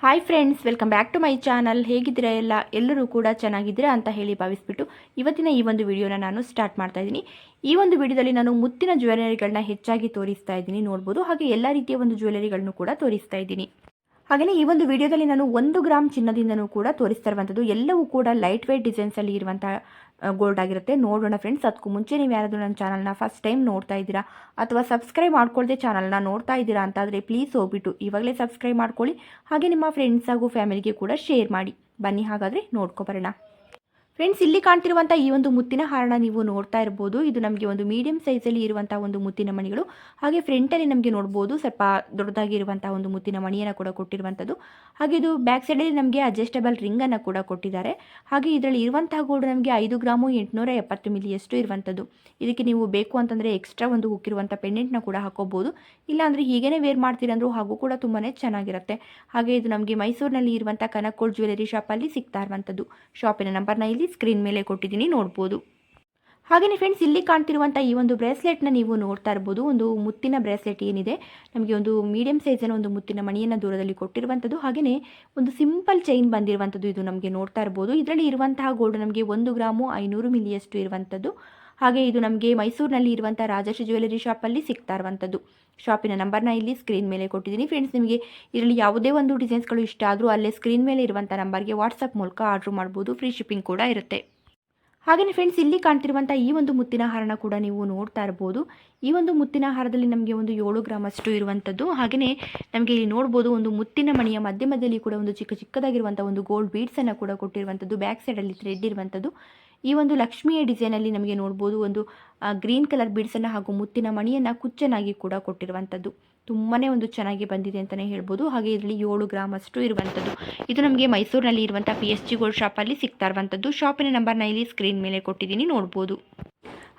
Hi friends, welcome back to my channel. ಹೇಗಿದ್ದೀರಾ ಎಲ್ಲರೂ ಕೂಡ ಚೆನ್ನಾಗಿದ್ದೀರಾ ಅಂತ ಹೇಳಿ ಭಾವಿಸ್ಬಿಟ್ಟು ಇವತ್ತಿನ ಈ ಒಂದು ವಿಡಿಯೋನ ನಾನು ಸ್ಟಾರ್ಟ್ ಮಾಡ್ತಾ ಇದ್ದೀನಿ. ಈ ಒಂದು ವಿಡಿಯೋದಲ್ಲಿ ನಾನು ಮುತ್ತಿನ ಜ್ಯುವೆಲರಿಗಳನ್ನ ಹೆಚ್ಚಾಗಿ ತೋರಿಸ್ತಾ ಇದ್ದೀನಿ, ನೋಡ್ಬೋದು. ಹಾಗೆ ಎಲ್ಲ ರೀತಿಯ ಒಂದು ಜ್ಯುವೆಲರಿಗಳನ್ನು ಕೂಡ ತೋರಿಸ್ತಾ ಇದ್ದೀನಿ. ಹಾಗೆಯೇ ಈ ಒಂದು ವಿಡಿಯೋದಲ್ಲಿ ನಾನು 1 ಗ್ರಾಮ್ ಚಿನ್ನದಿಂದನೂ ಕೂಡ ತೋರಿಸ್ತಾ ಇರುವಂಥದ್ದು ಎಲ್ಲವೂ ಕೂಡ ಲೈಟ್ ವೇಟ್ ಡಿಸೈನ್ಸಲ್ಲಿ ಇರುವಂಥ ಗೋಲ್ಡ್ ಆಗಿರುತ್ತೆ. ನೋಡೋಣ ಫ್ರೆಂಡ್ಸ್, ಅದಕ್ಕೂ ಮುಂಚೆ ನೀವು ಯಾರಾದರೂ ನನ್ನ ಚಾನಲ್ನ ಫಸ್ಟ್ ಟೈಮ್ ನೋಡ್ತಾ ಇದ್ದೀರಾ ಅಥವಾ ಸಬ್ಸ್ಕ್ರೈಬ್ ಮಾಡ್ಕೊಳ್ಳದೆ ಚಾನಲ್ನ ನೋಡ್ತಾ ಇದ್ದೀರಾ ಅಂತಾದರೆ ಪ್ಲೀಸ್ ಹೋಗ್ಬಿಟ್ಟು ಇವಾಗಲೇ ಸಬ್ಸ್ಕ್ರೈಬ್ ಮಾಡ್ಕೊಳ್ಳಿ. ಹಾಗೆ ನಿಮ್ಮ ಫ್ರೆಂಡ್ಸ್ ಹಾಗೂ ಫ್ಯಾಮಿಲಿಗೆ ಕೂಡ ಶೇರ್ ಮಾಡಿ. ಬನ್ನಿ ಹಾಗಾದರೆ ನೋಡ್ಕೊಬರೋಣ. ಫ್ರೆಂಡ್ಸ್, ಇಲ್ಲಿ ಕಾಣ್ತಿರುವಂಥ ಈ ಒಂದು ಮುತ್ತಿನ ಹಾರನ ನೀವು ನೋಡ್ತಾ ಇರ್ಬೋದು. ಇದು ನಮಗೆ ಒಂದು ಮೀಡಿಯಂ ಸೈಜಲ್ಲಿ ಇರುವಂಥ ಒಂದು ಮುತ್ತಿನ ಮಣಿಗಳು. ಹಾಗೆ ಫ್ರಂಟಲ್ಲಿ ನಮಗೆ ನೋಡ್ಬೋದು ಸ್ವಲ್ಪ ದೊಡ್ಡದಾಗಿರುವಂಥ ಒಂದು ಮುತ್ತಿನ ಮಣಿಯನ್ನು ಕೂಡ ಕೊಟ್ಟಿರುವಂಥದ್ದು. ಹಾಗೆ ಇದು ಬ್ಯಾಕ್ ಸೈಡಲ್ಲಿ ನಮಗೆ ಅಡ್ಜಸ್ಟಬಲ್ ರಿಂಗನ್ನು ಕೂಡ ಕೊಟ್ಟಿದ್ದಾರೆ. ಹಾಗೆ ಇದರಲ್ಲಿ ಇರುವಂತಹ ಗೋಲ್ಡ್ ನಮಗೆ 5 ಗ್ರಾಮು 870 ಮಿಲಿಯಷ್ಟು ಇರುವಂಥದ್ದು. ಇದಕ್ಕೆ ನೀವು ಬೇಕು ಅಂತಂದರೆ ಎಕ್ಸ್ಟ್ರಾ ಒಂದು ಹುಕ್ಕಿರುವಂಥ ಪೆಂಡೆಂಟ್ನ ಕೂಡ ಹಾಕೋಬಹುದು. ಇಲ್ಲಾಂದರೆ ಹೀಗೇ ವೇರ್ ಮಾಡ್ತೀರಂದ್ರೂ ಹಾಗೂ ಕೂಡ ತುಂಬಾ ಚೆನ್ನಾಗಿರುತ್ತೆ. ಹಾಗೆ ಇದು ನಮಗೆ ಮೈಸೂರಿನಲ್ಲಿ ಇರುವಂಥ ಕನಕ್ ಗೋಲ್ಡ್ ಜ್ಯುವೆಲರಿ ಶಾಪಲ್ಲಿ ಸಿಗ್ತಾ ಇರುವಂಥದ್ದು. ಶಾಪಿನ ನಂಬರ್ನ ಇಲ್ಲಿ ಸ್ಕ್ರೀನ್ ಮೇಲೆ ಕೊಟ್ಟಿದ್ದೀನಿ, ನೋಡ್ಬೋದು. ಹಾಗೆಯೇ ಫ್ರೆಂಡ್ಸ್, ಇಲ್ಲಿ ಕಾಣ್ತಿರುವಂಥ ಈ ಒಂದು ಬ್ರೇಸ್ಲೆಟ್ನ ನೀವು ನೋಡ್ತಾ ಇರ್ಬೋದು. ಒಂದು ಮುತ್ತಿನ ಬ್ರೇಸ್ಲೆಟ್ ಏನಿದೆ, ನಮಗೆ ಒಂದು ಮೀಡಿಯಂ ಸೈಜಿನ ಒಂದು ಮುತ್ತಿನ ಮಣಿಯನ್ನು ದೂರದಲ್ಲಿ ಕೊಟ್ಟಿರುವಂಥದ್ದು. ಹಾಗೆಯೇ ಒಂದು ಸಿಂಪಲ್ ಚೈನ್ ಬಂದಿರುವಂಥದ್ದು ಇದು ನಮಗೆ ನೋಡ್ತಾ ಇರ್ಬೋದು. ಇದರಲ್ಲಿ ಇರುವಂತಹ ಗೋಲ್ಡ್ ನಮಗೆ 1 ಗ್ರಾಮು 500 ಮಿಲಿಯಷ್ಟು ಇರುವಂಥದ್ದು. ಹಾಗೆ ಇದು ನಮಗೆ ಮೈಸೂರಿನಲ್ಲಿ ಇರುವಂಥ ರಾಜಶ್ರೀ ಜ್ಯುವೆಲರಿ ಶಾಪಲ್ಲಿ ಸಿಗ್ತಾ ಇರುವಂಥದ್ದು. ಶಾಪಿನ ನಂಬರ್ನ ಇಲ್ಲಿ ಸ್ಕ್ರೀನ್ ಮೇಲೆ ಕೊಟ್ಟಿದ್ದೀನಿ. ಫ್ರೆಂಡ್ಸ್, ನಿಮಗೆ ಇದರಲ್ಲಿ ಯಾವುದೇ ಒಂದು ಡಿಸೈನ್ಸ್ಗಳು ಇಷ್ಟ ಆದರೂ ಅಲ್ಲೇ ಸ್ಕ್ರೀನ್ ಮೇಲೆ ಇರುವಂಥ ನಂಬರ್ಗೆ ವಾಟ್ಸಪ್ ಮೂಲಕ ಆರ್ಡ್ರ್ ಮಾಡ್ಬೋದು. ಫ್ರೀ ಶಿಪ್ಪಿಂಗ್ ಕೂಡ ಇರುತ್ತೆ. ಹಾಗೆಯೇ ಫ್ರೆಂಡ್ಸ್, ಇಲ್ಲಿ ಕಾಣ್ತಿರುವಂಥ ಈ ಒಂದು ಮುತ್ತಿನ ಹಾರನ ಕೂಡ ನೀವು ನೋಡ್ತಾ ಇರ್ಬೋದು. ಈ ಒಂದು ಮುತ್ತಿನ ಹಾರದಲ್ಲಿ ನಮಗೆ ಒಂದು 7 ಗ್ರಾಮ್ ಅಷ್ಟು ಇರುವಂಥದ್ದು. ಹಾಗೆಯೇ ನಮಗೆ ಇಲ್ಲಿ ನೋಡ್ಬೋದು ಒಂದು ಮುತ್ತಿನ ಮಣಿಯ ಮಧ್ಯದಲ್ಲಿ ಕೂಡ ಒಂದು ಚಿಕ್ಕದಾಗಿರುವಂಥ ಒಂದು ಗೋಲ್ಡ್ ಬೀಡ್ಸನ್ನು ಕೂಡ ಕೊಟ್ಟಿರುವಂಥದ್ದು. ಬ್ಯಾಕ್ ಸೈಡಲ್ಲಿ ಥ್ರೆಡ್ ಇರುವಂಥದ್ದು. ಈ ಒಂದು ಲಕ್ಷ್ಮಿಯ ಡಿಸೈನಲ್ಲಿ ನಮಗೆ ನೋಡ್ಬೋದು ಒಂದು ಗ್ರೀನ್ ಕಲರ್ ಬೀಡ್ಸನ್ನು ಹಾಗೂ ಮುತ್ತಿನ ಮಣಿಯನ್ನು ಕುಚ್ಚನಾಗಿ ಕೂಡ ಕೊಟ್ಟಿರುವಂಥದ್ದು. ತುಂಬಾ ಒಂದು ಚೆನ್ನಾಗಿ ಬಂದಿದೆ ಅಂತಲೇ ಹೇಳ್ಬೋದು. ಹಾಗೆ ಇದರಲ್ಲಿ 7 ಗ್ರಾಮ್ ಅಷ್ಟು ಇರುವಂಥದ್ದು. ಇದು ನಮಗೆ ಮೈಸೂರಿನಲ್ಲಿ ಇರುವಂಥ PSG ಗೋಲ್ಡ್ ಶಾಪಲ್ಲಿ ಸಿಗ್ತಾ ಇರುವಂಥದ್ದು. ಶಾಪಿನ ನಂಬರ್ನ ಇಲ್ಲಿ ಸ್ಕ್ರೀನ್ ಮೇಲೆ ಕೊಟ್ಟಿದ್ದೀನಿ, ನೋಡ್ಬೋದು.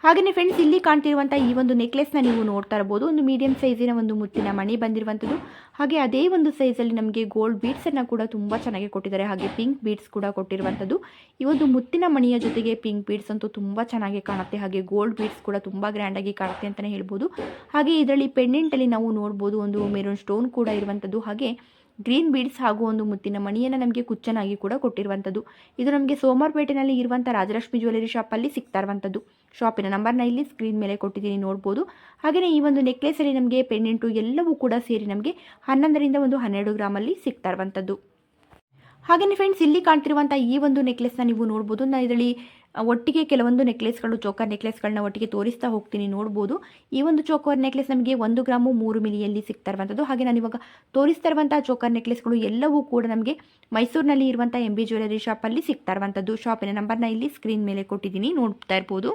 ಹಾಗೆಯೇ ಫ್ರೆಂಡ್ಸ್, ಇಲ್ಲಿ ಕಾಣ್ತಿರುವಂಥ ಈ ಒಂದು ನೆಕ್ಲೆಸ್ನ ನೀವು ನೋಡ್ತಾ ಇರ್ಬೋದು. ಒಂದು ಮೀಡಿಯಂ ಸೈಜಿನ ಒಂದು ಮುತ್ತಿನ ಮಣಿ ಬಂದಿರುವಂಥದ್ದು. ಹಾಗೆ ಅದೇ ಒಂದು ಸೈಜಲ್ಲಿ ನಮಗೆ ಗೋಲ್ಡ್ ಬೀಡ್ಸನ್ನು ಕೂಡ ತುಂಬ ಚೆನ್ನಾಗಿ ಕೊಟ್ಟಿದ್ದಾರೆ. ಹಾಗೆ ಪಿಂಕ್ ಬೀಡ್ಸ್ ಕೂಡ ಕೊಟ್ಟಿರುವಂಥದ್ದು. ಈ ಒಂದು ಮುತ್ತಿನ ಮಣಿಯ ಜೊತೆಗೆ ಪಿಂಕ್ ಬೀಡ್ಸ್ ಅಂತೂ ತುಂಬ ಚೆನ್ನಾಗಿ ಕಾಣುತ್ತೆ. ಹಾಗೆ ಗೋಲ್ಡ್ ಬೀಡ್ಸ್ ಕೂಡ ತುಂಬ ಗ್ರ್ಯಾಂಡಾಗಿ ಕಾಣುತ್ತೆ ಅಂತಲೇ ಹೇಳ್ಬೋದು. ಹಾಗೆ ಇದರಲ್ಲಿ ಪೆಂಡೆಂಟಲ್ಲಿ ನಾವು ನೋಡ್ಬೋದು ಒಂದು ಮೆರೂನ್ ಸ್ಟೋನ್ ಕೂಡ ಇರುವಂಥದ್ದು. ಹಾಗೆ ಗ್ರೀನ್ ಬೀಡ್ಸ್ ಹಾಗೂ ಒಂದು ಮುತ್ತಿನ ಮಣಿಯನ್ನು ನಮಗೆ ಕುಚ್ಚನಾಗಿ ಕೂಡ ಕೊಟ್ಟಿರುವಂಥದ್ದು. ಇದು ನಮಗೆ ಸೋಮವಾರಪೇಟೆನಲ್ಲಿ ಇರುವಂಥ ರಾಜಲಕ್ಷ್ಮಿ ಜ್ಯುವೆಲರಿ ಶಾಪಲ್ಲಿ ಸಿಗ್ತಾ ಇರುವಂಥದ್ದು. ಶಾಪಿನ ನಂಬರ್ನ ಇಲ್ಲಿ ಸ್ಕ್ರೀನ್ ಮೇಲೆ ಕೊಟ್ಟಿದ್ದೀನಿ, ನೋಡ್ಬೋದು. ಹಾಗೆಯೇ ಈ ಒಂದು ನೆಕ್ಲೆಸಲ್ಲಿ ನಮಗೆ ಪೆಂಡೆಂಟು ಎಲ್ಲವೂ ಕೂಡ ಸೇರಿ ನಮಗೆ 11ರಿಂದ 12 ಗ್ರಾಮಲ್ಲಿ ಸಿಗ್ತಾ ಇರುವಂಥದ್ದು. ಹಾಗೆಯೇ ಫ್ರೆಂಡ್ಸ್, ಇಲ್ಲಿ ಕಾಣ್ತಿರುವಂಥ ಈ ಒಂದು ನೆಕ್ಲೆಸ್ನ ನೀವು ನೋಡ್ಬೋದು. ನಾನು ಇದರಲ್ಲಿ ಒಟ್ಟಿಗೆ ಕೆಲವೊಂದು ನೆಕ್ಲೆಸ್ಗಳು, ಚೋಕರ್ ನೆಕ್ಲೆಸ್ಗಳನ್ನ ಒಟ್ಟಿಗೆ ತೋರಿಸ್ತಾ ಹೋಗ್ತೀನಿ, ನೋಡ್ಬೋದು. ಈ ಒಂದು ಚೋಕರ್ ನೆಕ್ಲೆಸ್ ನಮಗೆ 1 ಗ್ರಾಮು 3 ಮಿಲಿಯಲ್ಲಿ ಸಿಗ್ತಾ ಇರುವಂಥದ್ದು. ಹಾಗೆ ನಾನು ಇವಾಗ ತೋರಿಸ್ತಾ ಇರುವಂಥ ಚೋಕರ್ ನೆಕ್ಲೆಸ್ಗಳು ಎಲ್ಲವೂ ಕೂಡ ನಮಗೆ ಮೈಸೂರಿನಲ್ಲಿ ಇರುವಂಥ MB ಜ್ಯುವೆಲರಿ ಶಾಪಲ್ಲಿ ಸಿಗ್ತಾ ಇರುವಂಥದ್ದು. ಶಾಪಿನ ನಂಬರ್ನ ಇಲ್ಲಿ ಸ್ಕ್ರೀನ್ ಮೇಲೆ ಕೊಟ್ಟಿದ್ದೀನಿ, ನೋಡ್ತಾ ಇರ್ಬೋದು.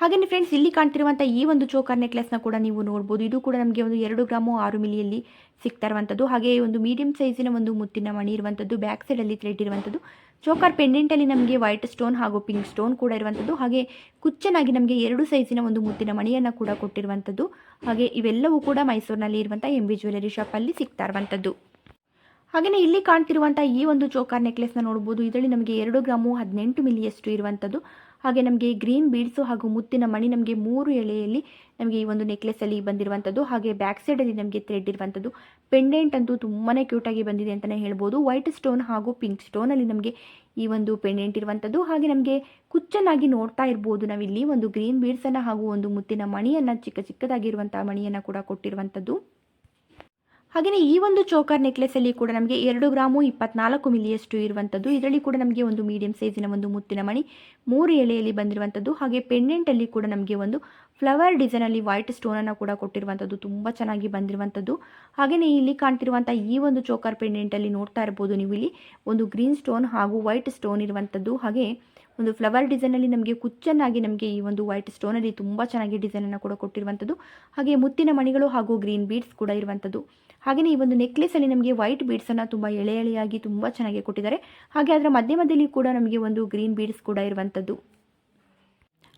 ಹಾಗೆಯೇ ಫ್ರೆಂಡ್ಸ್, ಇಲ್ಲಿ ಕಾಣ್ತಿರುವಂಥ ಈ ಒಂದು ಚೋಕರ್ ನೆಕ್ಲೆಸ್ನ ಕೂಡ ನೀವು ನೋಡ್ಬೋದು. ಇದು ಕೂಡ ನಮಗೆ ಒಂದು 2 ಗ್ರಾಮು 6 ಮಿಲಿಯಲ್ಲಿ ಸಿಗ್ತಾ ಇರುವಂಥದ್ದು. ಹಾಗೆ ಒಂದು ಮೀಡಿಯಂ ಸೈಜಿನ ಒಂದು ಮುತ್ತಿನ ಮಣಿ ಇರುವಂಥದ್ದು. ಬ್ಯಾಕ್ ಸೈಡಲ್ಲಿ ಥ್ರೆಡ್ ಇರುವಂಥದ್ದು. ಚೋಕರ್ ಪೆಂಡೆಂಟಲ್ಲಿ ನಮಗೆ ವೈಟ್ ಸ್ಟೋನ್ ಹಾಗೂ ಪಿಂಕ್ ಸ್ಟೋನ್ ಕೂಡ ಇರುವಂಥದ್ದು. ಹಾಗೆ ಕುಚ್ಚನಾಗಿ ನಮಗೆ 2 ಸೈಜಿನ ಒಂದು ಮುತ್ತಿನ ಮಣಿಯನ್ನು ಕೂಡ ಕೊಟ್ಟಿರುವಂಥದ್ದು. ಹಾಗೆ ಇವೆಲ್ಲವೂ ಕೂಡ ಮೈಸೂರಿನಲ್ಲಿ ಇರುವಂಥ MB ಜ್ಯುವೆಲರಿ ಶಾಪಲ್ಲಿ ಸಿಗ್ತಾ ಇರುವಂಥದ್ದು. ಹಾಗೆಯೇ ಇಲ್ಲಿ ಕಾಣ್ತಿರುವಂಥ ಈ ಒಂದು ಚೋಕರ್ ನೆಕ್ಲೆಸ್ನ ನೋಡ್ಬೋದು. ಇದರಲ್ಲಿ ನಮಗೆ 2 ಗ್ರಾಮು 18 ಮಿಲಿಯಷ್ಟು ಇರುವಂಥದ್ದು. ಹಾಗೆ ನಮಗೆ ಗ್ರೀನ್ ಬೀಡ್ಸು ಹಾಗೂ ಮುತ್ತಿನ ಮಣಿ ನಮಗೆ 3 ಎಳೆಯಲ್ಲಿ ನಮಗೆ ಈ ಒಂದು ನೆಕ್ಲೆಸಲ್ಲಿ ಬಂದಿರುವಂಥದ್ದು. ಹಾಗೆ ಬ್ಯಾಕ್ ಸೈಡಲ್ಲಿ ನಮಗೆ ಥ್ರೆಡ್ ಇರುವಂಥದ್ದು. ಪೆಂಡೆಂಟ್ ಅಂತೂ ತುಂಬಾ ಕ್ಯೂಟಾಗಿ ಬಂದಿದೆ ಅಂತಲೇ ಹೇಳ್ಬೋದು. ವೈಟ್ ಸ್ಟೋನ್ ಹಾಗೂ ಪಿಂಕ್ ಸ್ಟೋನಲ್ಲಿ ನಮಗೆ ಈ ಒಂದು ಪೆಂಡೆಂಟ್ ಇರುವಂಥದ್ದು. ಹಾಗೆ ನಮಗೆ ಕುಚ್ಚನಾಗಿ ನೋಡ್ತಾ ಇರ್ಬೋದು ನಾವಿಲ್ಲಿ ಒಂದು ಗ್ರೀನ್ ಬೀಡ್ಸನ್ನು ಹಾಗೂ ಒಂದು ಮುತ್ತಿನ ಮಣಿಯನ್ನು ಚಿಕ್ಕದಾಗಿರುವಂಥ ಮಣಿಯನ್ನು ಕೂಡ ಕೊಟ್ಟಿರುವಂಥದ್ದು. ಹಾಗೆಯೇ ಈ ಒಂದು ಚೋಕರ್ ನೆಕ್ಲೆಸಲ್ಲಿ ಕೂಡ ನಮಗೆ 2 ಗ್ರಾಮು 24 ಮಿಲಿಯಷ್ಟು ಇರುವಂಥದ್ದು. ಇದರಲ್ಲಿ ಕೂಡ ನಮಗೆ ಒಂದು ಮೀಡಿಯಂ ಸೈಜಿನ ಒಂದು ಮುತ್ತಿನ ಮಣಿ 3 ಎಳೆಯಲ್ಲಿ ಬಂದಿರುವಂಥದ್ದು. ಹಾಗೆ ಪೆಂಡೆಂಟಲ್ಲಿ ಕೂಡ ನಮಗೆ ಒಂದು ಫ್ಲವರ್ ಡಿಸೈನಲ್ಲಿ ವೈಟ್ ಸ್ಟೋನನ್ನು ಕೂಡ ಕೊಟ್ಟಿರುವಂಥದ್ದು. ತುಂಬ ಚೆನ್ನಾಗಿ ಬಂದಿರುವಂಥದ್ದು. ಹಾಗೆಯೇ ಇಲ್ಲಿ ಕಾಣ್ತಿರುವಂಥ ಈ ಒಂದು ಚೋಕರ್ ಪೆಂಡೆಂಟಲ್ಲಿ ನೋಡ್ತಾ ಇರ್ಬೋದು ನೀವು ಇಲ್ಲಿ ಒಂದು ಗ್ರೀನ್ ಸ್ಟೋನ್ ಹಾಗೂ ವೈಟ್ ಸ್ಟೋನ್ ಇರುವಂಥದ್ದು. ಹಾಗೆ ಒಂದು ಫ್ಲವರ್ ಡಿಸೈನಲ್ಲಿ ನಮಗೆ ಕುಚ್ಚನಾಗಿ ನಮಗೆ ಈ ಒಂದು ವೈಟ್ ಸ್ಟೋನಲ್ಲಿ ತುಂಬ ಚೆನ್ನಾಗಿ ಡಿಸೈನನ್ನು ಕೂಡ ಕೊಟ್ಟಿರುವಂಥದ್ದು. ಹಾಗೆ ಮುತ್ತಿನ ಮಣಿಗಳು ಹಾಗೂ ಗ್ರೀನ್ ಬೀಡ್ಸ್ ಕೂಡ ಇರುವಂಥದ್ದು. ಹಾಗೆಯೇ ಈ ಒಂದು ನೆಕ್ಲೆಸಲ್ಲಿ ನಮಗೆ ವೈಟ್ ಬೀಡ್ಸನ್ನು ತುಂಬ ಎಳೆಯಾಗಿ ತುಂಬ ಚೆನ್ನಾಗಿ ಕೊಟ್ಟಿದ್ದಾರೆ. ಹಾಗೆ ಅದರ ಮಧ್ಯದಲ್ಲಿ ಕೂಡ ನಮಗೆ ಒಂದು ಗ್ರೀನ್ ಬೀಡ್ಸ್ ಕೂಡ ಇರುವಂಥದ್ದು.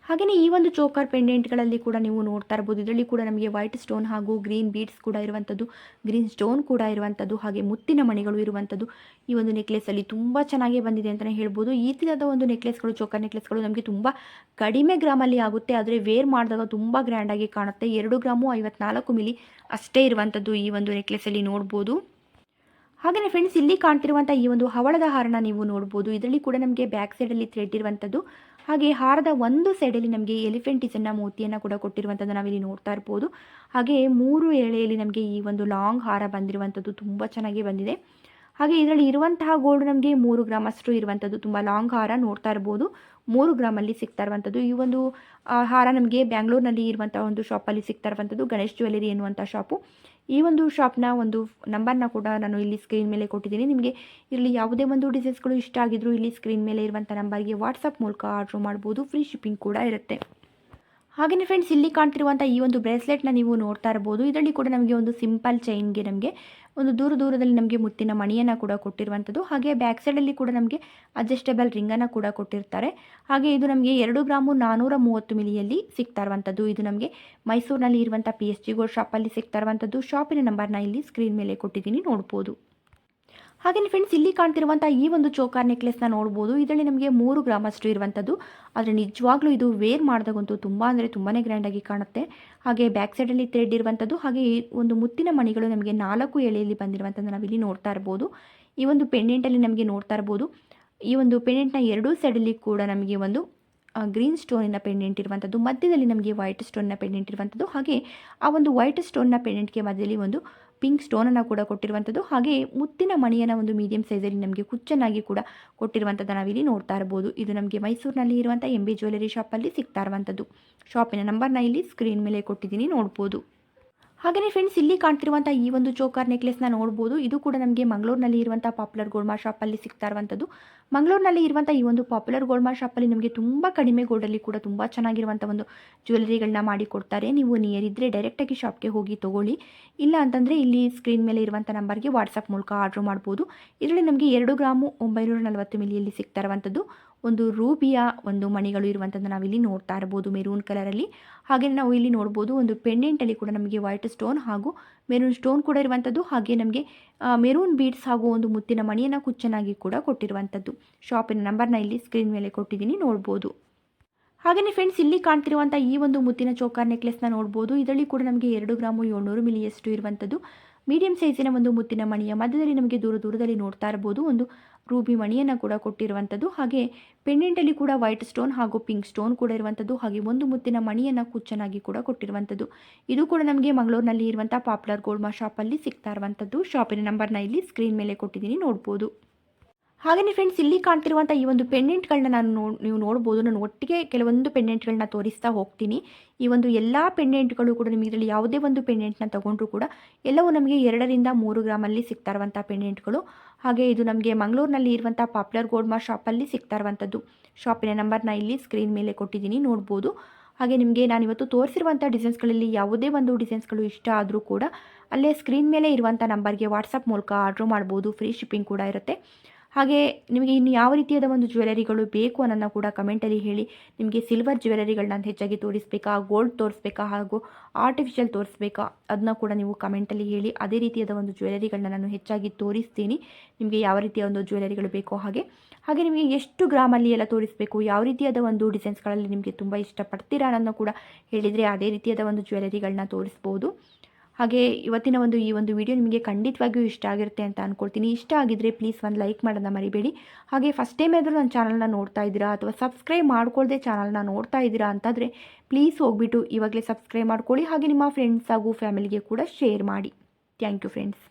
ಹಾಗೆಯೇ ಈ ಒಂದು ಚೋಕರ್ ಪೆಂಡೆಂಟ್ಗಳಲ್ಲಿ ಕೂಡ ನೀವು ನೋಡ್ತಾ ಇರ್ಬೋದು. ಇದರಲ್ಲಿ ಕೂಡ ನಮಗೆ ವೈಟ್ ಸ್ಟೋನ್ ಹಾಗೂ ಗ್ರೀನ್ ಬೀಡ್ಸ್ ಕೂಡ ಇರುವಂಥದ್ದು, ಗ್ರೀನ್ ಸ್ಟೋನ್ ಕೂಡ ಇರುವಂಥದ್ದು, ಹಾಗೆ ಮುತ್ತಿನ ಮಣಿಗಳು ಇರುವಂಥದ್ದು. ಈ ಒಂದು ನೆಕ್ಲೆಸಲ್ಲಿ ತುಂಬ ಚೆನ್ನಾಗಿ ಬಂದಿದೆ ಅಂತಲೇ ಹೇಳ್ಬೋದು. ಈ ಥರದ ಒಂದು ನೆಕ್ಲೆಸ್ಗಳು, ಚೋಕರ್ ನೆಕ್ಲೆಸ್ಗಳು ನಮಗೆ ತುಂಬ ಕಡಿಮೆ ಗ್ರಾಮಲ್ಲಿ ಆಗುತ್ತೆ, ಆದರೆ ವೇರ್ ಮಾಡಿದಾಗ ತುಂಬ ಗ್ರ್ಯಾಂಡಾಗಿ ಕಾಣುತ್ತೆ. 2 ಗ್ರಾಮು 54 ಮಿಲಿ ಅಷ್ಟೇ ಇರುವಂಥದ್ದು ಈ ಒಂದು ನೆಕ್ಲೆಸಲ್ಲಿ ನೋಡ್ಬೋದು. ಹಾಗೆಯೇ ಫ್ರೆಂಡ್ಸ್ ಇಲ್ಲಿ ಕಾಣ್ತಿರುವಂಥ ಈ ಒಂದು ಹವಳದ ಹಾರನ ನೀವು ನೋಡ್ಬೋದು. ಇದರಲ್ಲಿ ಕೂಡ ನಮಗೆ ಬ್ಯಾಕ್ ಸೈಡಲ್ಲಿ ಥ್ರೆಡ್ ಇರುವಂಥದ್ದು, ಹಾಗೆ ಹಾರದ ಒಂದು ಸೈಡಲ್ಲಿ ನಮಗೆ ಎಲಿಫೆಂಟ್ ಡಿಸೈನ್ನ ಮೋತಿಯನ್ನು ಕೂಡ ಕೊಟ್ಟಿರುವಂಥದ್ದು ನಾವಿಲ್ಲಿ ನೋಡ್ತಾ ಇರ್ಬೋದು. ಹಾಗೆ 3 ಎಳೆಯಲ್ಲಿ ನಮಗೆ ಈ ಒಂದು ಲಾಂಗ್ ಹಾರ ಬಂದಿರುವಂಥದ್ದು ತುಂಬ ಚೆನ್ನಾಗಿ ಬಂದಿದೆ. ಹಾಗೆ ಇದರಲ್ಲಿ ಇರುವಂತಹ ಗೋಲ್ಡ್ ನಮಗೆ 3 ಗ್ರಾಮ್ ಅಷ್ಟು ಇರುವಂಥದ್ದು, ತುಂಬ ಲಾಂಗ್ ಹಾರ ನೋಡ್ತಾ ಇರ್ಬೋದು. 3 ಗ್ರಾಮಲ್ಲಿ ಸಿಗ್ತಾ ಇರುವಂಥದ್ದು. ಈ ಒಂದು ಹಾರ ನಮಗೆ ಬ್ಯಾಂಗ್ಳೂರಿನಲ್ಲಿ ಇರುವಂಥ ಒಂದು ಶಾಪಲ್ಲಿ ಸಿಗ್ತಾ ಇರುವಂಥದ್ದು, ಗಣೇಶ್ ಜ್ಯುವೆಲರಿ ಎನ್ನುವಂಥ ಶಾಪು. ಈ ಒಂದು ಶಾಪ್ನ ಒಂದು ನಂಬರ್ನ ಕೂಡ ನಾನು ಇಲ್ಲಿ ಸ್ಕ್ರೀನ್ ಮೇಲೆ ಕೊಟ್ಟಿದ್ದೀನಿ. ನಿಮಗೆ ಇಲ್ಲಿ ಯಾವುದೇ ಒಂದು ಡಿಸೈನ್ಸ್ಗಳು ಇಷ್ಟ ಆಗಿದ್ರು ಇಲ್ಲಿ ಸ್ಕ್ರೀನ್ ಮೇಲೆ ಇರುವಂಥ ನಂಬರ್ಗೆ ವಾಟ್ಸಪ್ ಮೂಲಕ ಆರ್ಡ್ರ್ ಮಾಡ್ಬೋದು. ಫ್ರೀ ಶಿಪ್ಪಿಂಗ್ ಕೂಡ ಇರುತ್ತೆ. ಹಾಗೆಯೇ ಫ್ರೆಂಡ್ಸ್ ಇಲ್ಲಿ ಕಾಣ್ತಿರುವಂಥ ಈ ಒಂದು ಬ್ರೇಸ್ಲೆಟ್ನ ನೀವು ನೋಡ್ತಾ ಇರ್ಬೋದು. ಇದರಲ್ಲಿ ಕೂಡ ನಮಗೆ ಒಂದು ಸಿಂಪಲ್ ಚೈನ್ಗೆ ನಮಗೆ ಒಂದು ದೂರದಲ್ಲಿ ನಮಗೆ ಮುತ್ತಿನ ಮಣಿಯನ್ನು ಕೂಡ ಕೊಟ್ಟಿರುವಂಥದ್ದು. ಹಾಗೆ ಬ್ಯಾಕ್ ಸೈಡಲ್ಲಿ ಕೂಡ ನಮಗೆ ಅಡ್ಜಸ್ಟೇಬಲ್ ರಿಂಗನ್ನು ಕೂಡ ಕೊಟ್ಟಿರ್ತಾರೆ. ಹಾಗೆ ಇದು ನಮಗೆ 2 ಗ್ರಾಮು 430 ಮಿಲಿಯಲ್ಲಿ ಸಿಗ್ತಾ ಇರುವಂಥದ್ದು. ಇದು ನಮಗೆ ಮೈಸೂರಿನಲ್ಲಿ ಇರುವಂಥ PSG ಗೋಲ್ಡ್ ಶಾಪಲ್ಲಿ ಸಿಗ್ತಾ ಇರುವಂಥದ್ದು. ಶಾಪಿನ ನಂಬರ್ನ ಇಲ್ಲಿ ಸ್ಕ್ರೀನ್ ಮೇಲೆ ಕೊಟ್ಟಿದ್ದೀನಿ, ನೋಡ್ಬೋದು. ಹಾಗೆಯೇ ಫ್ರೆಂಡ್ಸ್ ಇಲ್ಲಿ ಕಾಣ್ತಿರುವಂಥ ಈ ಒಂದು ಚೋಕಾರ್ ನೆಕ್ಲೆಸ್ನ ನೋಡ್ಬೋದು. ಇದರಲ್ಲಿ ನಮಗೆ 3 ಗ್ರಾಮ್ ಅಷ್ಟು ಇರುವಂಥದ್ದು. ಆದರೆ ನಿಜವಾಗ್ಲೂ ಇದು ವೇರ್ ಮಾಡಿದಾಗಂತೂ ತುಂಬ ಅಂದರೆ ತುಂಬಾ ಗ್ರ್ಯಾಂಡಾಗಿ ಕಾಣುತ್ತೆ. ಹಾಗೆ ಬ್ಯಾಕ್ ಸೈಡಲ್ಲಿ ಥ್ರೆಡ್ ಇರುವಂಥದ್ದು, ಹಾಗೆ ಈ ಒಂದು ಮುತ್ತಿನ ಮಣಿಗಳು ನಮಗೆ 4 ಎಳೆಯಲ್ಲಿ ಬಂದಿರುವಂಥದ್ದು ನಾವಿಲ್ಲಿ ನೋಡ್ತಾ ಇರ್ಬೋದು. ಈ ಒಂದು ಪೆಂಡೆಂಟಲ್ಲಿ ನಮಗೆ ನೋಡ್ತಾ ಇರ್ಬೋದು. ಈ ಒಂದು ಪೆಂಡೆಂಟ್ನ 2 ಸೈಡಲ್ಲಿ ಕೂಡ ನಮಗೆ ಒಂದು ಗ್ರೀನ್ ಸ್ಟೋನಿನ ಪೆಂಡೆಂಟ್ ಇರುವಂಥದ್ದು, ಮಧ್ಯದಲ್ಲಿ ನಮಗೆ ವೈಟ್ ಸ್ಟೋನ್ನ ಪೆಂಡೆಂಟ್ ಇರುವಂಥದ್ದು. ಹಾಗೆ ಆ ಒಂದು ವೈಟ್ ಸ್ಟೋನ್ನ ಪೆಂಡೆಂಟ್ಗೆ ಮಧ್ಯದಲ್ಲಿ ಒಂದು ಪಿಂಕ್ ಸ್ಟೋನನ್ನು ಕೂಡ ಕೊಟ್ಟಿರುವಂಥದ್ದು. ಹಾಗೆ ಮುತ್ತಿನ ಮಣಿಯನ್ನು ಒಂದು ಮೀಡಿಯಂ ಸೈಜಲ್ಲಿ ನಮಗೆ ಕುಚ್ಚನ್ನಾಗಿ ಕೂಡ ಕೊಟ್ಟಿರುವಂಥದ್ದು ನಾವಿಲ್ಲಿ ನೋಡ್ತಾ ಇರ್ಬೋದು. ಇದು ನಮಗೆ ಮೈಸೂರಿನಲ್ಲಿ ಇರುವಂಥ MB ಜ್ಯುವೆಲರಿ ಶಾಪಲ್ಲಿ ಸಿಗ್ತಾ ಇರುವಂಥದ್ದು. ಶಾಪಿನ ನಂಬರ್ನ ಇಲ್ಲಿ ಸ್ಕ್ರೀನ್ ಮೇಲೆ ಕೊಟ್ಟಿದ್ದೀನಿ, ನೋಡ್ಬೋದು. ಹಾಗೆಯೇ ಫ್ರೆಂಡ್ಸ್ ಇಲ್ಲಿ ಕಾಣ್ತಿರುವಂಥ ಈ ಒಂದು ಚೋಕರ್ ನೆಕ್ಲೆಸ್ನ ನೋಡ್ಬೋದು. ಇದು ಕೂಡ ನಮಗೆ ಮಂಗಳೂರಿನಲ್ಲಿ ಇರುವಂಥ ಪಾಪ್ಯುಲರ್ ಗೋಲ್ಡ್ ಶಾಪಲ್ಲಿ ಸಿಗ್ತಾ ಇರುವಂಥದ್ದು. ಮಂಗಳೂರಿನಲ್ಲಿ ಇರುವಂಥ ಈ ಒಂದು ಪಾಪ್ಯುಲರ್ ಗೋಲ್ಡ್ ಶಾಪಲ್ಲಿ ನಮಗೆ ತುಂಬ ಕಡಿಮೆ ಗೋಲ್ಡಲ್ಲಿ ಕೂಡ ತುಂಬ ಚೆನ್ನಾಗಿರುವಂಥ ಒಂದು ಜ್ಯುವೆಲರಿಗಳನ್ನ ಮಾಡಿ ಕೊಡ್ತಾರೆ. ನೀವು ನಿಯರ್ ಇದ್ದರೆ ಡೈರೆಕ್ಟಾಗಿ ಶಾಪ್ಗೆ ಹೋಗಿ ತೊಗೊಳ್ಳಿ. ಇಲ್ಲ ಅಂತಂದರೆ ಇಲ್ಲಿ ಸ್ಕ್ರೀನ್ ಮೇಲೆ ಇರುವಂಥ ನಂಬರ್ಗೆ ವಾಟ್ಸಪ್ ಮೂಲಕ ಆರ್ಡ್ರ್ ಮಾಡ್ಬೋದು. ಇದರಲ್ಲಿ ನಮಗೆ 2 ಗ್ರಾಮು 940 ಮಿಲಿಯಲ್ಲಿ ಸಿಗ್ತಾ ಇರುವಂಥದ್ದು. ಒಂದು ರೂಬಿಯ ಒಂದು ಮಣಿಗಳು ಇರುವಂಥದ್ದು ನಾವಿಲ್ಲಿ ನೋಡ್ತಾ ಇರ್ಬೋದು ಮೆರೂನ್ ಕಲರಲ್ಲಿ. ಹಾಗೆ ನಾವು ಇಲ್ಲಿ ನೋಡ್ಬೋದು ಒಂದು ಪೆಂಡೆಂಟಲ್ಲಿ ಕೂಡ ನಮಗೆ ವೈಟ್ ಸ್ಟೋನ್ ಹಾಗೂ ಮೆರೂನ್ ಸ್ಟೋನ್ ಕೂಡ ಇರುವಂಥದ್ದು. ಹಾಗೆ ನಮಗೆ ಮೆರೂನ್ ಬೀಡ್ಸ್ ಹಾಗೂ ಒಂದು ಮುತ್ತಿನ ಮಣಿಯನ್ನು ಕುಚ್ಚನಾಗಿ ಕೂಡ ಕೊಟ್ಟಿರುವಂಥದ್ದು. ಶಾಪಿನ ನಂಬರ್ನ ಇಲ್ಲಿ ಸ್ಕ್ರೀನ್ ಮೇಲೆ ಕೊಟ್ಟಿದ್ದೀನಿ, ನೋಡ್ಬೋದು. ಹಾಗೆಯೇ ಫ್ರೆಂಡ್ಸ್ ಇಲ್ಲಿ ಕಾಣ್ತಿರುವಂಥ ಈ ಒಂದು ಮುತ್ತಿನ ಚೋಕರ್ ನೆಕ್ಲೆಸ್ನ ನೋಡ್ಬೋದು. ಇದರಲ್ಲಿ ಕೂಡ ನಮಗೆ 2 ಗ್ರಾಮು 700 ಮಿಲಿಯಷ್ಟು ಇರುವಂಥದ್ದು. ಮೀಡಿಯಂ ಸೈಜಿನ ಒಂದು ಮುತ್ತಿನ ಮಣಿಯ ಮಧ್ಯದಲ್ಲಿ ನಮಗೆ ದೂರದಲ್ಲಿ ನೋಡ್ತಾ ಇರ್ಬೋದು ಒಂದು ರೂಬಿ ಮಣಿಯನ್ನು ಕೂಡ ಕೊಟ್ಟಿರುವಂಥದ್ದು. ಹಾಗೆ ಪೆಂಡೆಂಟಲ್ಲಿ ಕೂಡ ವೈಟ್ ಸ್ಟೋನ್ ಹಾಗೂ ಪಿಂಕ್ ಸ್ಟೋನ್ ಕೂಡ ಇರುವಂಥದ್ದು. ಹಾಗೆ ಒಂದು ಮುತ್ತಿನ ಮಣಿಯನ್ನು ಕುಚ್ಚನಾಗಿ ಕೂಡ ಕೊಟ್ಟಿರುವಂಥದ್ದು. ಇದು ಕೂಡ ನಮಗೆ ಮಂಗಳೂರಿನಲ್ಲಿ ಇರುವಂಥ ಪಾಪ್ಯುಲರ್ ಗೋಲ್ಡ್ ಶಾಪಲ್ಲಿ ಸಿಗ್ತಾ ಇರುವಂಥದ್ದು. ಶಾಪಿನ ನಂಬರ್ನ ಇಲ್ಲಿ ಸ್ಕ್ರೀನ್ ಮೇಲೆ ಕೊಟ್ಟಿದ್ದೀನಿ, ನೋಡ್ಬೋದು. ಹಾಗೆಯೇ ಫ್ರೆಂಡ್ಸ್ ಇಲ್ಲಿ ಕಾಣ್ತಿರುವಂಥ ಈ ಒಂದು ಪೆಂಡೆಂಟ್ಗಳನ್ನ ನೀವು ನೋಡ್ಬೋದು. ನಾನು ಒಟ್ಟಿಗೆ ಕೆಲವೊಂದು ಪೆಂಡೆಂಟ್ಗಳನ್ನ ತೋರಿಸ್ತಾ ಹೋಗ್ತೀನಿ. ಈ ಒಂದು ಎಲ್ಲ ಪೆಂಡೆಂಟ್ಗಳು ಕೂಡ ನಿಮಗೆ ಇದರಲ್ಲಿ ಯಾವುದೇ ಒಂದು ಪೆಂಡೆಂಟ್ನ ತೊಗೊಂಡ್ರು ಕೂಡ ಎಲ್ಲವೂ ನಮಗೆ 2 ರಿಂದ 3 ಗ್ರಾಮಲ್ಲಿ ಸಿಗ್ತಾ ಇರುವಂಥ ಪೆಂಡೆಂಟ್ಗಳು. ಹಾಗೆ ಇದು ನಮಗೆ ಮಂಗಳೂರಿನಲ್ಲಿ ಇರುವಂಥ ಪಾಪ್ಯುಲರ್ ಗೋಲ್ಡ್ ಶಾಪಲ್ಲಿ ಸಿಗ್ತಾ ಇರುವಂಥದ್ದು. ಶಾಪಿನ ನಂಬರ್ನ ಇಲ್ಲಿ ಸ್ಕ್ರೀನ್ ಮೇಲೆ ಕೊಟ್ಟಿದ್ದೀನಿ, ನೋಡ್ಬೋದು. ಹಾಗೆ ನಿಮಗೆ ನಾನಿವತ್ತು ತೋರಿಸಿರುವಂಥ ಡಿಸೈನ್ಸ್ಗಳಲ್ಲಿ ಯಾವುದೇ ಒಂದು ಡಿಸೈನ್ಸ್ಗಳು ಇಷ್ಟ ಆದರೂ ಕೂಡ ಅಲ್ಲೇ ಸ್ಕ್ರೀನ್ ಮೇಲೆ ಇರುವಂಥ ನಂಬರ್ಗೆ ವಾಟ್ಸಪ್ ಮೂಲಕ ಆರ್ಡ್ರ್ ಮಾಡ್ಬೋದು. ಫ್ರೀ ಶಿಪ್ಪಿಂಗ್ ಕೂಡ ಇರುತ್ತೆ. ಹಾಗೆ ನಿಮಗೆ ಇನ್ನು ಯಾವ ರೀತಿಯಾದ ಒಂದು ಜ್ಯುವೆಲರಿಗಳು ಬೇಕು ಅನ್ನೋದನ್ನ ಕೂಡ ಕಮೆಂಟಲ್ಲಿ ಹೇಳಿ. ನಿಮಗೆ ಸಿಲ್ವರ್ ಜ್ಯುವೆಲರಿಗಳನ್ನ ಹೆಚ್ಚಾಗಿ ತೋರಿಸ್ಬೇಕಾ, ಗೋಲ್ಡ್ ತೋರಿಸ್ಬೇಕಾ ಹಾಗೂ ಆರ್ಟಿಫಿಷಿಯಲ್ ತೋರಿಸ್ಬೇಕಾ, ಅದನ್ನ ಕೂಡ ನೀವು ಕಮೆಂಟಲ್ಲಿ ಹೇಳಿ. ಅದೇ ರೀತಿಯಾದ ಒಂದು ಜ್ಯುವೆಲರಿಗಳನ್ನ ನಾನು ಹೆಚ್ಚಾಗಿ ತೋರಿಸ್ತೀನಿ. ನಿಮಗೆ ಯಾವ ರೀತಿಯ ಒಂದು ಜ್ಯುವೆಲರಿಗಳು ಬೇಕೋ ಹಾಗೆ ನಿಮಗೆ ಎಷ್ಟು ಗ್ರಾಮಲ್ಲಿ ಎಲ್ಲ ತೋರಿಸಬೇಕು, ಯಾವ ರೀತಿಯಾದ ಒಂದು ಡಿಸೈನ್ಸ್ಗಳಲ್ಲಿ ನಿಮಗೆ ತುಂಬ ಇಷ್ಟಪಡ್ತೀರಾ ಅನ್ನೋದನ್ನ ಕೂಡ ಹೇಳಿದರೆ ಅದೇ ರೀತಿಯಾದ ಒಂದು ಜ್ಯುವೆಲರಿಗಳನ್ನ ತೋರಿಸ್ಬೋದು. ಹಾಗೆ ಇವತ್ತಿನ ಈ ಒಂದು ವಿಡಿಯೋ ನಿಮಗೆ ಖಂಡಿತವಾಗಿಯೂ ಇಷ್ಟ ಆಗಿರುತ್ತೆ ಅಂತ ಅಂದ್ಕೊಳ್ತೀನಿ. ಇಷ್ಟ ಆಗಿದ್ದರೆ ಪ್ಲೀಸ್ ಒಂದು ಲೈಕ್ ಮಾಡೋದನ್ನ ಮರಿಬೇಡಿ. ಹಾಗೆ ಫಸ್ಟ್ ಟೈಮ್ ಆದರೂ ನನ್ನ ಚಾನಲ್ನ ನೋಡ್ತಾ ಇದ್ದೀರಾ ಅಥವಾ ಸಬ್ಸ್ಕ್ರೈಬ್ ಮಾಡ್ಕೊಳ್ಳದೆ ಚಾನಲ್ನ ನೋಡ್ತಾ ಇದ್ದೀರಾ ಅಂತಾದರೆ ಪ್ಲೀಸ್ ಹೋಗ್ಬಿಟ್ಟು ಇವಾಗಲೇ ಸಬ್ಸ್ಕ್ರೈಬ್ ಮಾಡ್ಕೊಳ್ಳಿ. ಹಾಗೆ ನಿಮ್ಮ ಫ್ರೆಂಡ್ಸ್ ಹಾಗೂ ಫ್ಯಾಮಿಲಿಗೆ ಕೂಡ ಶೇರ್ ಮಾಡಿ. Thank you friends.